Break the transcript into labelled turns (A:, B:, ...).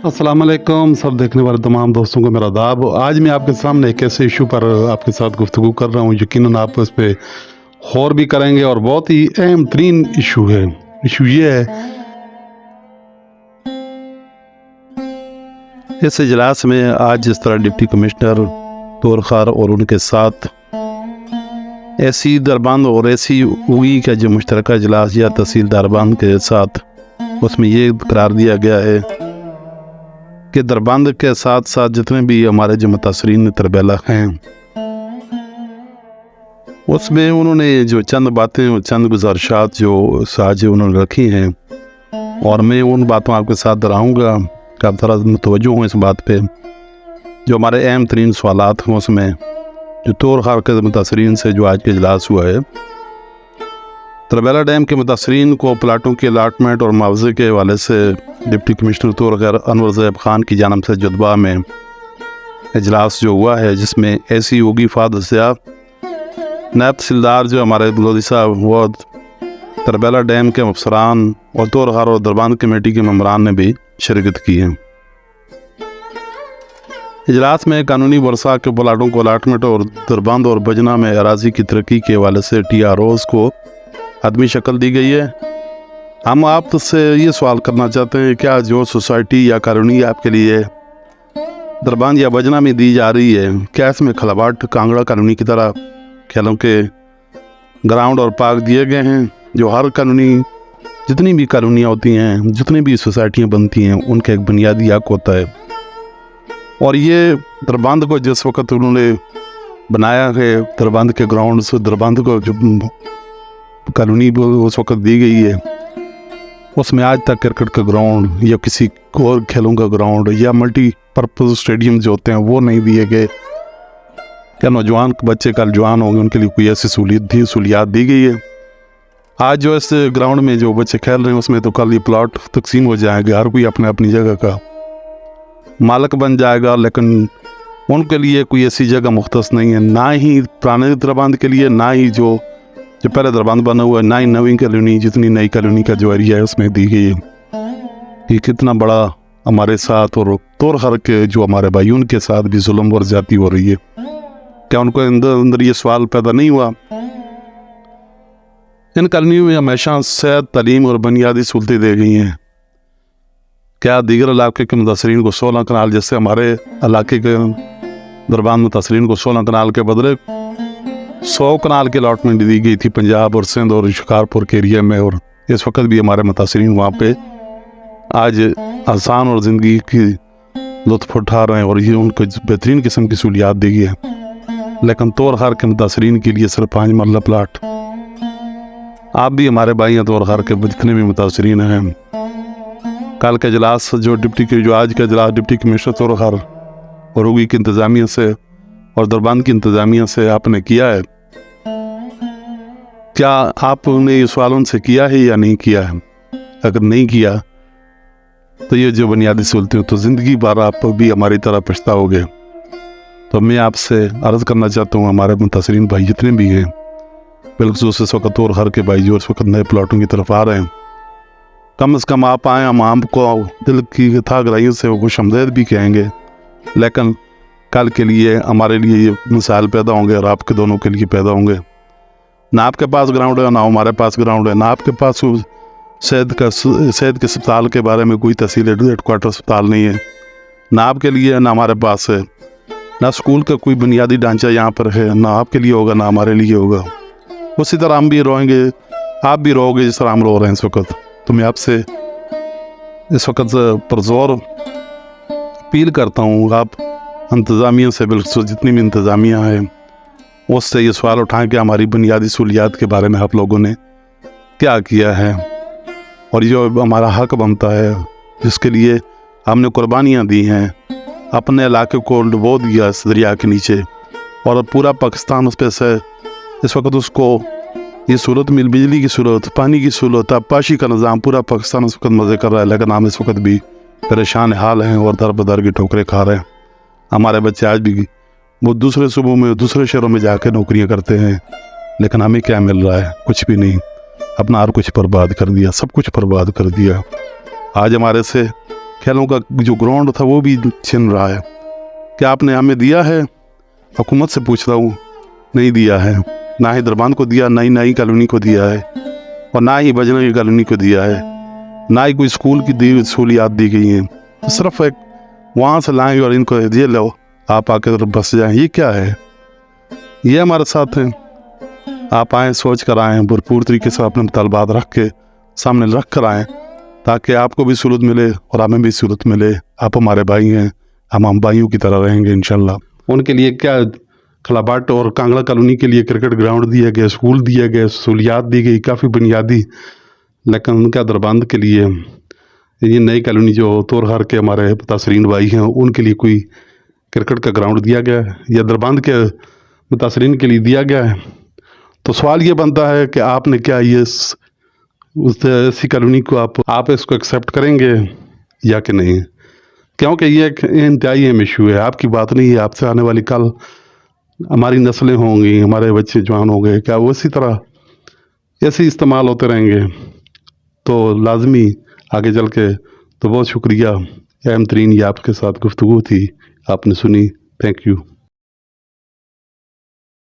A: अस्सलाम वालेकुम सब देखने वाले तमाम दोस्तों को मेरा आदाब। आज मैं आपके सामने एक ऐसे इशू पर आपके साथ गुफ्तगू कर रहा हूँ, यकीनन आप इस पे गौर भी करेंगे और बहुत ही अहम तरीन इशू है। इशू ये है, इस इजलास में आज जिस तरह डिप्टी कमिश्नर तोरखार और उनके साथ ऐसी दरबंद और ऐसी हुई का जो मुश्तरका इजलास या तहसील दरबंद के साथ उसमें ये करार दिया गया है कि दरबंद के साथ साथ जितने भी हमारे जो मुतासरीन तरबेला हैं उसमें उन्होंने जो चंद बातें और चंद गुजारिशात जो साझे उन्होंने रखी हैं और मैं उन बातों आपके साथ दोहराऊँगा कि आप थोड़ा मुतवज्जो हों इस बात पे। जो हमारे अहम तरीन सवालात हैं उसमें जो तोरखार के मुतासरीन से जो आज के इजलास हुआ है, तरबेला डैम के मुतासरीन को प्लाटों के अलाटमेंट और मुआवजे के हवाले से डिप्टी कमिश्नर तोरखार अनवर ज़ैब खान की जानब से जुतबा में इजलास जो हुआ है, जिसमें ऐसी होगी फादसिया नायब तहसीलदार जो हमारे लोधी साहब वो तरबेला डैम के अफसरान और तोरखार और दरबंद कमेटी के मेम्बरान ने भी शिरकत की है। इजलास में कानूनी वर्षा के प्लाटों को अलाटमेंट और दरबंद और बजना में अराजी की तरक्की के हवाले से TROs को आदमी शक्ल दी गई है। हम आपसे ये सवाल करना चाहते हैं, क्या जो सोसाइटी या कॉलोनी आपके लिए दरबंद या बजना में दी जा रही है, क्या इसमें खलाबाट कांगड़ा कॉलोनी की तरह खेलों के ग्राउंड और पार्क दिए गए हैं? जो हर कॉलोनी जितनी भी कॉलोनियाँ होती हैं, जितनी भी सोसाइटियाँ बनती हैं, उनका एक बुनियादी हक होता है। और ये दरबंद को जिस वक्त उन्होंने बनाया है, दरबंद के ग्राउंड से दरबंद को जो कॉलोनी उस वक्त दी गई है, उसमें आज तक क्रिकेट का ग्राउंड या किसी और खेलों का ग्राउंड या मल्टीपर्पज़ स्टेडियम जो होते हैं वो नहीं दिए गए। क्या नौजवान बच्चे कल जवान होंगे उनके लिए कोई ऐसी सहूलियात दी गई है? आज जो इस ग्राउंड में जो बच्चे खेल रहे हैं उसमें तो कल ये प्लॉट तकसीम हो जाएंगे, हर कोई अपने अपनी जगह का मालिक बन जाएगा, लेकिन उनके लिए कोई ऐसी जगह मुख्तस नहीं है, ना ही पुराने दरबंद के लिए, ना ही जो पहले दरबंद बना हुआ है, ना ही नवी कॉलोनी जितनी नई कॉलोनी का जो एरिया है उसमें दी गई है। ये कितना बड़ा हमारे साथ और तोरखार के जो हमारे भाई उनके साथ भी जुल्म और ज्यादती हो रही है। क्या उनको अंदर ये सवाल पैदा नहीं हुआ? इन कॉलोनियों में हमेशा सेहत, तालीम और बुनियादी सहूलतें दी गई हैं। क्या दीगर इलाके के मुतासरीन को 16 कनाल, जैसे हमारे इलाके के दरबंद मुतासरीन को 16 कनाल के बदले 100 कनाल की अलॉटमेंट दी गई थी पंजाब और सिंध और शिकारपुर के एरिया में, और इस वक्त भी हमारे मुतासरीन वहाँ पे आज आसान और ज़िंदगी की लुत्फ़ उठा रहे हैं और ये उनको बेहतरीन किस्म की सहूलियात दी गई है। लेकिन तोरखार के मुतासरीन के लिए सिर्फ 5 मरला प्लाट। आप भी हमारे भाई हैं तोरखार के जितने भी मुतासरीन हैं, कल का इजलास जो आज का इजलास डिप्टी कमिश्नर तोरखार और होगी की इंतज़ामिया से और दरबंद की इंतज़ामिया से आपने किया है, क्या आपने ये सवाल उनसे किया है या नहीं किया है? अगर नहीं किया तो ये जो बुनियादी सहूलतें तो ज़िंदगी भर आप भी हमारी तरह पछताओगे। तो मैं आपसे अर्ज़ करना चाहता हूँ, हमारे मुतासरीन भाई जितने भी हैं, बिलखुसूस इस वक्त तोरखार के भाई जो इस वक्त नए प्लाटों की तरफ आ रहे हैं, कम से कम आप आएँ, हम आपको दिल की था गहराइयों से खुशामदीद भी कहेंगे, लेकिन कल के लिए हमारे लिए ये मिसाल पैदा होंगे और आपके दोनों के लिए पैदा होंगे। ना आपके पास ग्राउंड है, ना हमारे पास ग्राउंड है, ना आपके पास सेहत के अस्पताल के बारे में कोई तहसील हेडक्वार्टर अस्पताल नहीं है, ना आपके लिए ना हमारे पास है, ना स्कूल का कोई बुनियादी ढांचा यहाँ पर है, ना आपके लिए होगा ना हमारे लिए होगा। उसी तरह हम भी रोएंगे, आप भी रोओगे जिस तरह हम रो रहे हैं इस वक्त। तो मैं आपसे इस वक्त पुरज़ोर अपील करता हूँ, आप इंतज़ामिया से, बिल्कुल जितनी भी इंतज़ामिया है उससे ये सवाल उठाएं कि हमारी बुनियादी सहूलियात के बारे में आप लोगों ने क्या किया है और जो हमारा हक बनता है, जिसके लिए हमने कुर्बानियाँ दी हैं, अपने इलाके को डुबो दिया इस दरिया के नीचे और पूरा पाकिस्तान उस पर से इस वक्त उसको ये सूरत मिल, बिजली की सूरत, पानी की सूरत, आबपाशी का निज़ाम, पूरा पाकिस्तान उस वक्त मज़े कर रहा है, लेकिन हम इस वक्त भी परेशान हाल हैं और दर बदर की ठोकरें खा रहे हैं। हमारे बच्चे आज भी वो दूसरे सूबों में, दूसरे शहरों में जाकर नौकरियां करते हैं, लेकिन हमें क्या मिल रहा है? कुछ भी नहीं। अपना हर कुछ बर्बाद कर दिया, सब कुछ बर्बाद कर दिया। आज हमारे से खेलों का जो ग्राउंड था वो भी छिन रहा है। क्या आपने हमें दिया है? हुकूमत से पूछ रहा हूँ, नहीं दिया है। ना ही दरबान को दिया, ना ही नई कॉलोनी को दिया है, और ना ही बजरंगी कॉलोनी को दिया है, ना ही कोई स्कूल की दी सहूलियात दी गई हैं। तो सिर्फ एक वहाँ से लाएंगे और इनको ये लो आप आकर बस जाएं, ये क्या है? ये हमारे साथ है। आप आएँ, सोच कर आएँ, भरपूर तरीके से अपने मुतालबात रख के सामने रख कर आएँ, ताकि आपको भी सहूलत मिले और हमें भी सहूलत मिले। आप हमारे भाई हैं, हम भाइयों की तरह रहेंगे इंशाल्लाह। उनके लिए क्या खलाबाट और कांगड़ा कॉलोनी के लिए क्रिकेट ग्राउंड दिया गया, स्कूल दिया गया, सहूलियात दी गई काफ़ी बुनियादी, लेकिन उनका दरबंद के लिए ये नई कॉलोनी जो तोरहर के हमारे मुतासरीन भाई हैं उनके लिए कोई क्रिकेट का ग्राउंड दिया गया है या दरबंद के मुतासरीन के लिए दिया गया है? तो सवाल ये बनता है कि आपने क्या ये उस ऐसी कॉलोनी को आप इसको एक्सेप्ट करेंगे या कि नहीं? क्योंकि ये एक इंतहाई अहम इशू है। आपकी बात नहीं है, आपसे आने वाली कल हमारी नस्लें होंगी, हमारे बच्चे जवान होंगे, क्या वो इसी तरह ऐसे इस्तेमाल होते रहेंगे? तो लाजमी आगे चल के तो बहुत शुक्रिया। अहम तरीन ये आपके साथ गुफ्तगू थी, आपने सुनी। Thank you.